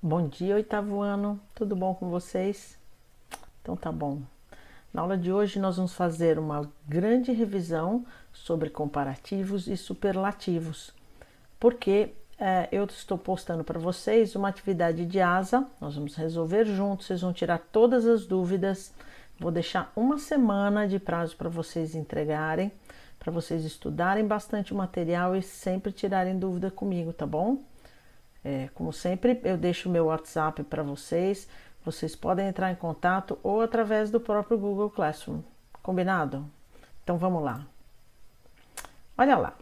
Bom dia, oitavo ano, tudo bom com vocês? Então tá bom. Na aula de hoje nós vamos fazer uma grande revisão sobre comparativos e superlativos, porque eu estou postando para vocês uma atividade de asa, nós vamos resolver juntos, vocês vão tirar todas as dúvidas, vou deixar uma semana de prazo para vocês entregarem, para vocês estudarem bastante o material e sempre tirarem dúvida comigo, tá bom? Como sempre, eu deixo o meu WhatsApp para vocês. Vocês podem entrar em contato ou através do próprio Google Classroom. Combinado? Então vamos lá. Olha lá.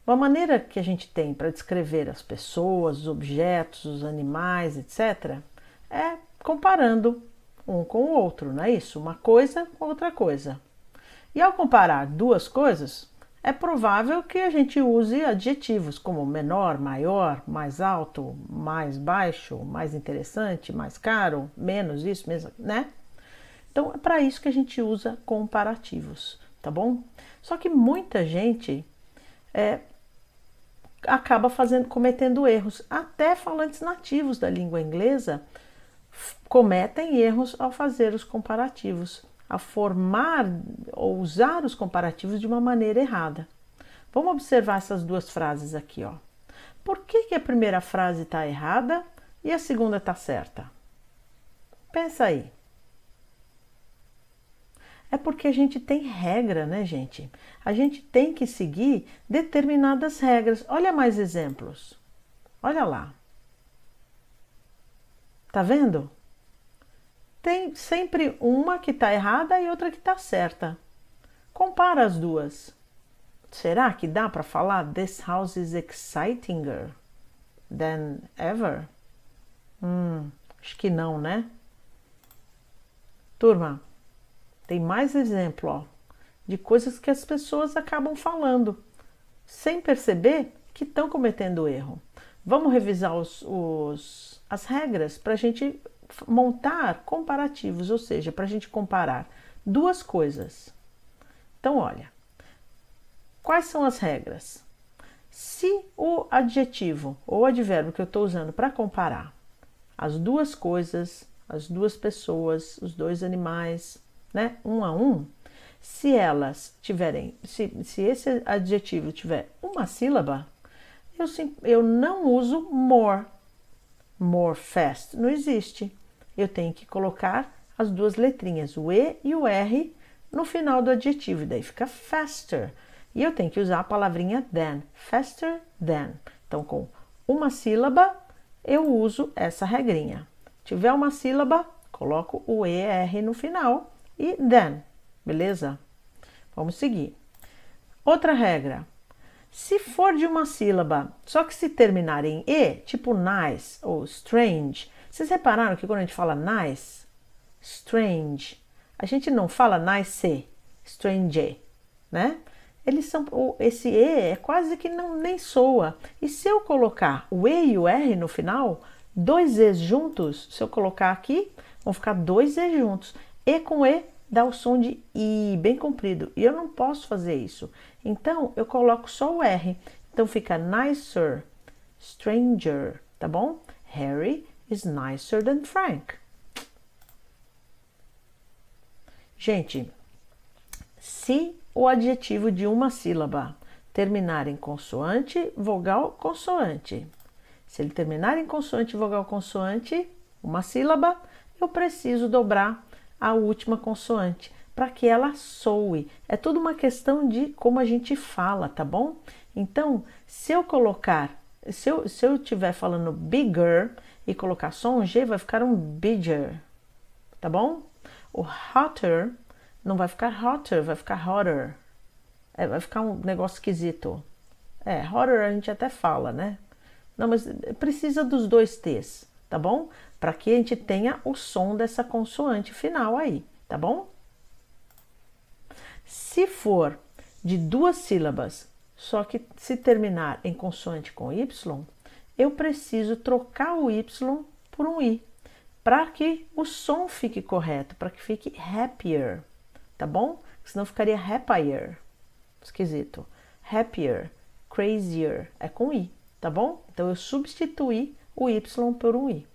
Uma maneira que a gente tem para descrever as pessoas, os objetos, os animais, etc., é comparando um com o outro, não é isso? Uma coisa com outra coisa. E ao comparar duas coisas, é provável que a gente use adjetivos como menor, maior, mais alto, mais baixo, mais interessante, mais caro, menos isso, mesmo, né? Então é para isso que a gente usa comparativos, tá bom? Só que muita gente acaba cometendo erros. Até falantes nativos da língua inglesa cometem erros ao fazer os comparativos, a formar ou usar os comparativos de uma maneira errada. Vamos observar essas duas frases aqui, ó. Por que a primeira frase está errada e a segunda está certa? Pensa aí. É porque a gente tem regra, né, gente? A gente tem que seguir determinadas regras. Olha mais exemplos. Olha lá. Tá vendo? Tem sempre uma que está errada e outra que está certa. Compara as duas. Será que dá para falar this house is exciting than ever? Acho que não, né? Turma, tem mais exemplo, ó, de coisas que as pessoas acabam falando sem perceber que estão cometendo erro. Vamos revisar as regras para a gente montar comparativos, ou seja, para a gente comparar duas coisas. Então, olha, quais são as regras? Se o adjetivo ou advérbio que eu estou usando para comparar as duas coisas, as duas pessoas, os dois animais, né, um a um, se elas tiverem, se esse adjetivo tiver uma sílaba, eu não uso more. More fast não existe. Eu tenho que colocar as duas letrinhas, o E e o R, no final do adjetivo, e daí fica faster. E eu tenho que usar a palavrinha than, faster than. Então, com uma sílaba, eu uso essa regrinha. Tiver uma sílaba, coloco o E, R no final e than, beleza? Vamos seguir. Outra regra. Se for de uma sílaba, só que se terminar em E, tipo nice ou strange, vocês repararam que quando a gente fala nice, strange, a gente não fala nice, strange, né? Esse E é quase que nem soa. E se eu colocar o E e o R no final, dois E's juntos, se eu colocar aqui, vão ficar dois E juntos. E com E dá o som de I, bem comprido. E eu não posso fazer isso. Então, eu coloco só o R. Então, fica nicer, stranger, tá bom? Harry is nicer than Frank. Gente, se o adjetivo de uma sílaba terminar em consoante, vogal, consoante. Se ele terminar em consoante, vogal, consoante, uma sílaba, eu preciso dobrar a última consoante para que ela soe. É tudo uma questão de como a gente fala, tá bom? Então, se eu estiver falando bigger e colocar só um G, vai ficar um bigger, tá bom? O hotter não vai ficar hotter, vai ficar hotter. Vai ficar um negócio esquisito. Hotter a gente até fala, né? Não, mas precisa dos dois T's, tá bom? Para que a gente tenha o som dessa consoante final aí, tá bom? Se for de duas sílabas, só que se terminar em consoante com Y, eu preciso trocar o Y por um I, para que o som fique correto, para que fique happier, tá bom? Senão ficaria happier, esquisito. Happier, crazier, é com I, tá bom? Então eu substituí o Y por um I.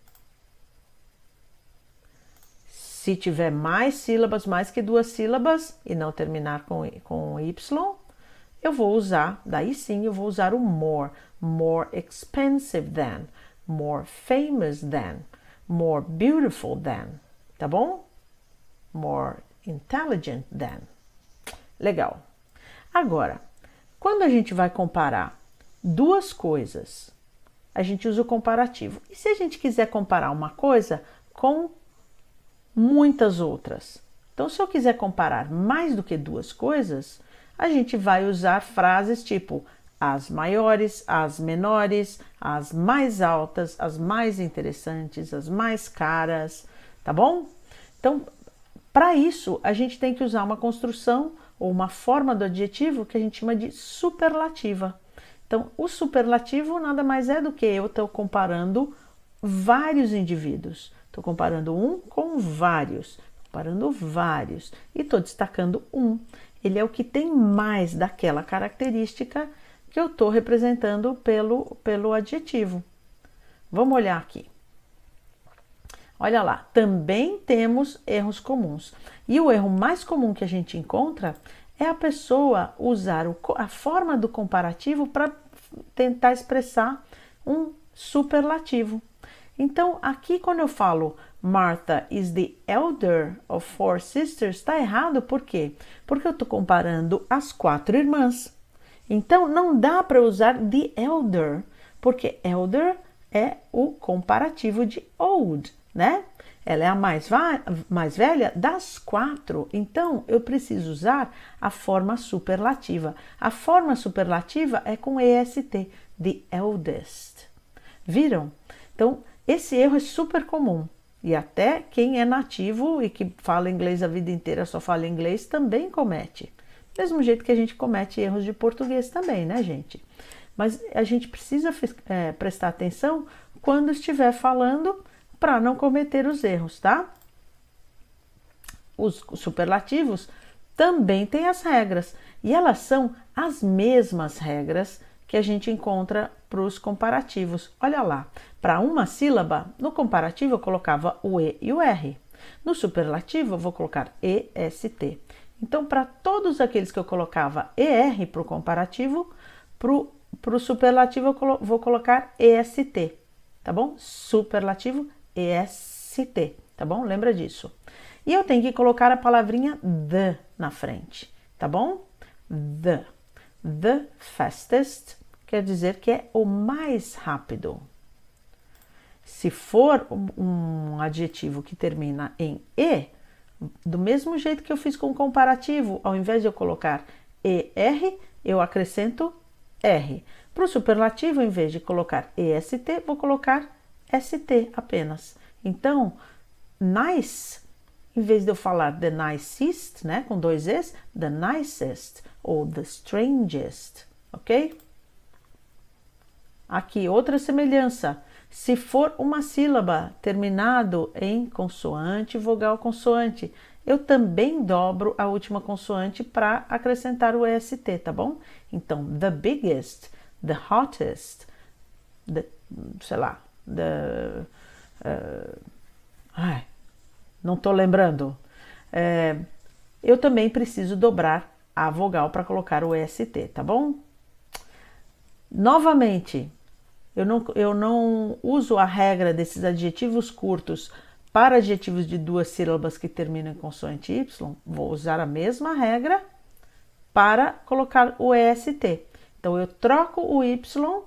Se tiver mais sílabas, mais que 2 sílabas, e não terminar com Y, eu vou usar, daí sim eu vou usar o more. More expensive than, more famous than, more beautiful than, tá bom? More intelligent than. Legal. Agora, quando a gente vai comparar duas coisas, a gente usa o comparativo. E se a gente quiser comparar uma coisa com muitas outras? Então, se eu quiser comparar mais do que duas coisas, a gente vai usar frases tipo as maiores, as menores, as mais altas, as mais interessantes, as mais caras, tá bom? Então, para isso, a gente tem que usar uma construção ou uma forma do adjetivo que a gente chama de superlativa. Então, o superlativo nada mais é do que eu estou comparando vários indivíduos. Estou comparando um com vários, comparando vários, e estou destacando um. Ele é o que tem mais daquela característica que eu estou representando pelo adjetivo. Vamos olhar aqui. Olha lá, também temos erros comuns. E o erro mais comum que a gente encontra é a pessoa usar a forma do comparativo para tentar expressar um superlativo. Então, aqui quando eu falo Martha is the elder of 4 sisters, está errado por quê? Porque eu estou comparando as 4 irmãs. Então, não dá para usar the elder, porque elder é o comparativo de old, né? Ela é a mais velha das 4, então eu preciso usar a forma superlativa. A forma superlativa é com EST, the eldest. Viram? Então, esse erro é super comum. E até quem é nativo e que fala inglês a vida inteira, só fala inglês, também comete. Mesmo jeito que a gente comete erros de português também, né, gente? Mas a gente precisa prestar atenção quando estiver falando para não cometer os erros, tá? Os superlativos também têm as regras e elas são as mesmas regras que a gente encontra para os comparativos. Olha lá, para uma sílaba, no comparativo eu colocava o E e o R. No superlativo eu vou colocar EST. Então, para todos aqueles que eu colocava ER para o comparativo, para o superlativo eu vou colocar EST, tá bom? Superlativo EST, tá bom? Lembra disso. E eu tenho que colocar a palavrinha the na frente, tá bom? The. The fastest quer dizer que é o mais rápido. Se for um adjetivo que termina em E, do mesmo jeito que eu fiz com o comparativo, ao invés de eu colocar ER, eu acrescento R. Para o superlativo, em vez de colocar EST, vou colocar ST apenas. Então, nice, em vez de eu falar the nicest, né, com 2 Es, the nicest ou the strangest, ok? Aqui, outra semelhança. Se for uma sílaba terminado em consoante, vogal, consoante, eu também dobro a última consoante para acrescentar o EST, tá bom? Então, the biggest, the hottest, sei lá, não tô lembrando. Eu também preciso dobrar a vogal para colocar o EST, tá bom? Novamente, eu não uso a regra desses adjetivos curtos para adjetivos de 2 sílabas que terminam em consoante Y. Vou usar a mesma regra para colocar o EST. Então, eu troco o Y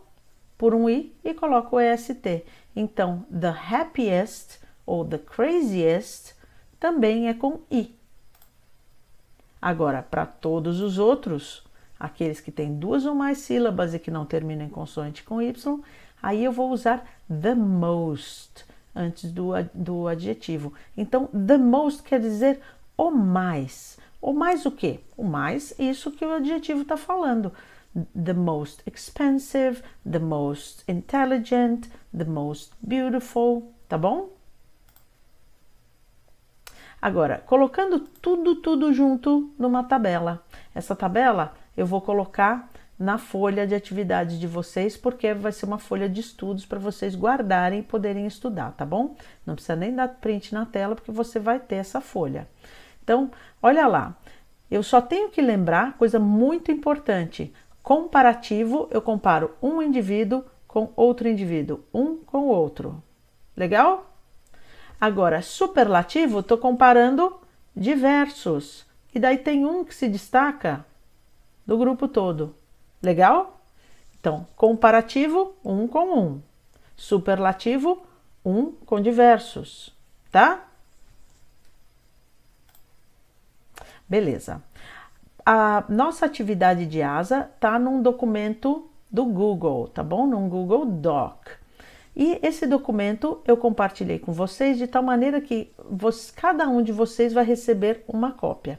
por um I e coloco o EST. Então, the happiest ou the craziest também é com I. Agora, para todos os outros, aqueles que têm 2 ou mais sílabas e que não terminam em consoante com Y, aí eu vou usar the most antes do adjetivo. Então, the most quer dizer o mais. O mais o quê? O mais, isso que o adjetivo está falando. The most expensive, the most intelligent, the most beautiful, tá bom? Agora, colocando tudo junto numa tabela. Essa tabela eu vou colocar na folha de atividades de vocês, porque vai ser uma folha de estudos para vocês guardarem e poderem estudar, tá bom? Não precisa nem dar print na tela, porque você vai ter essa folha. Então, olha lá, eu só tenho que lembrar, coisa muito importante, comparativo, eu comparo um indivíduo com outro indivíduo, um com o outro. Legal? Agora, superlativo, estou comparando diversos. E daí tem um que se destaca do grupo todo. Legal? Então, comparativo, um com um. Superlativo, um com diversos. Tá? Beleza. A nossa atividade de asa está num documento do Google, tá bom? Num Google Doc. E esse documento eu compartilhei com vocês de tal maneira que cada um de vocês vai receber uma cópia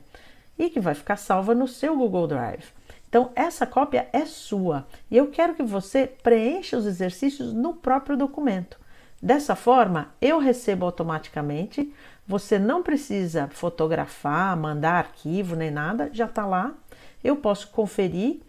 e que vai ficar salva no seu Google Drive. Então, essa cópia é sua e eu quero que você preencha os exercícios no próprio documento. Dessa forma, eu recebo automaticamente, você não precisa fotografar, mandar arquivo nem nada, já está lá. Eu posso conferir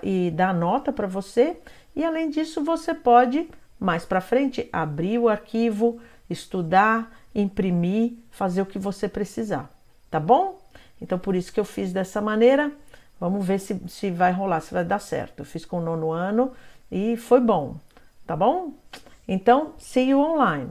e dar nota para você e, além disso, você pode mais para frente abrir o arquivo, estudar, imprimir, fazer o que você precisar, tá bom? Então, por isso que eu fiz dessa maneira. Vamos ver se vai rolar, se vai dar certo. Eu fiz com o 9º ano e foi bom, tá bom? Então, see you online.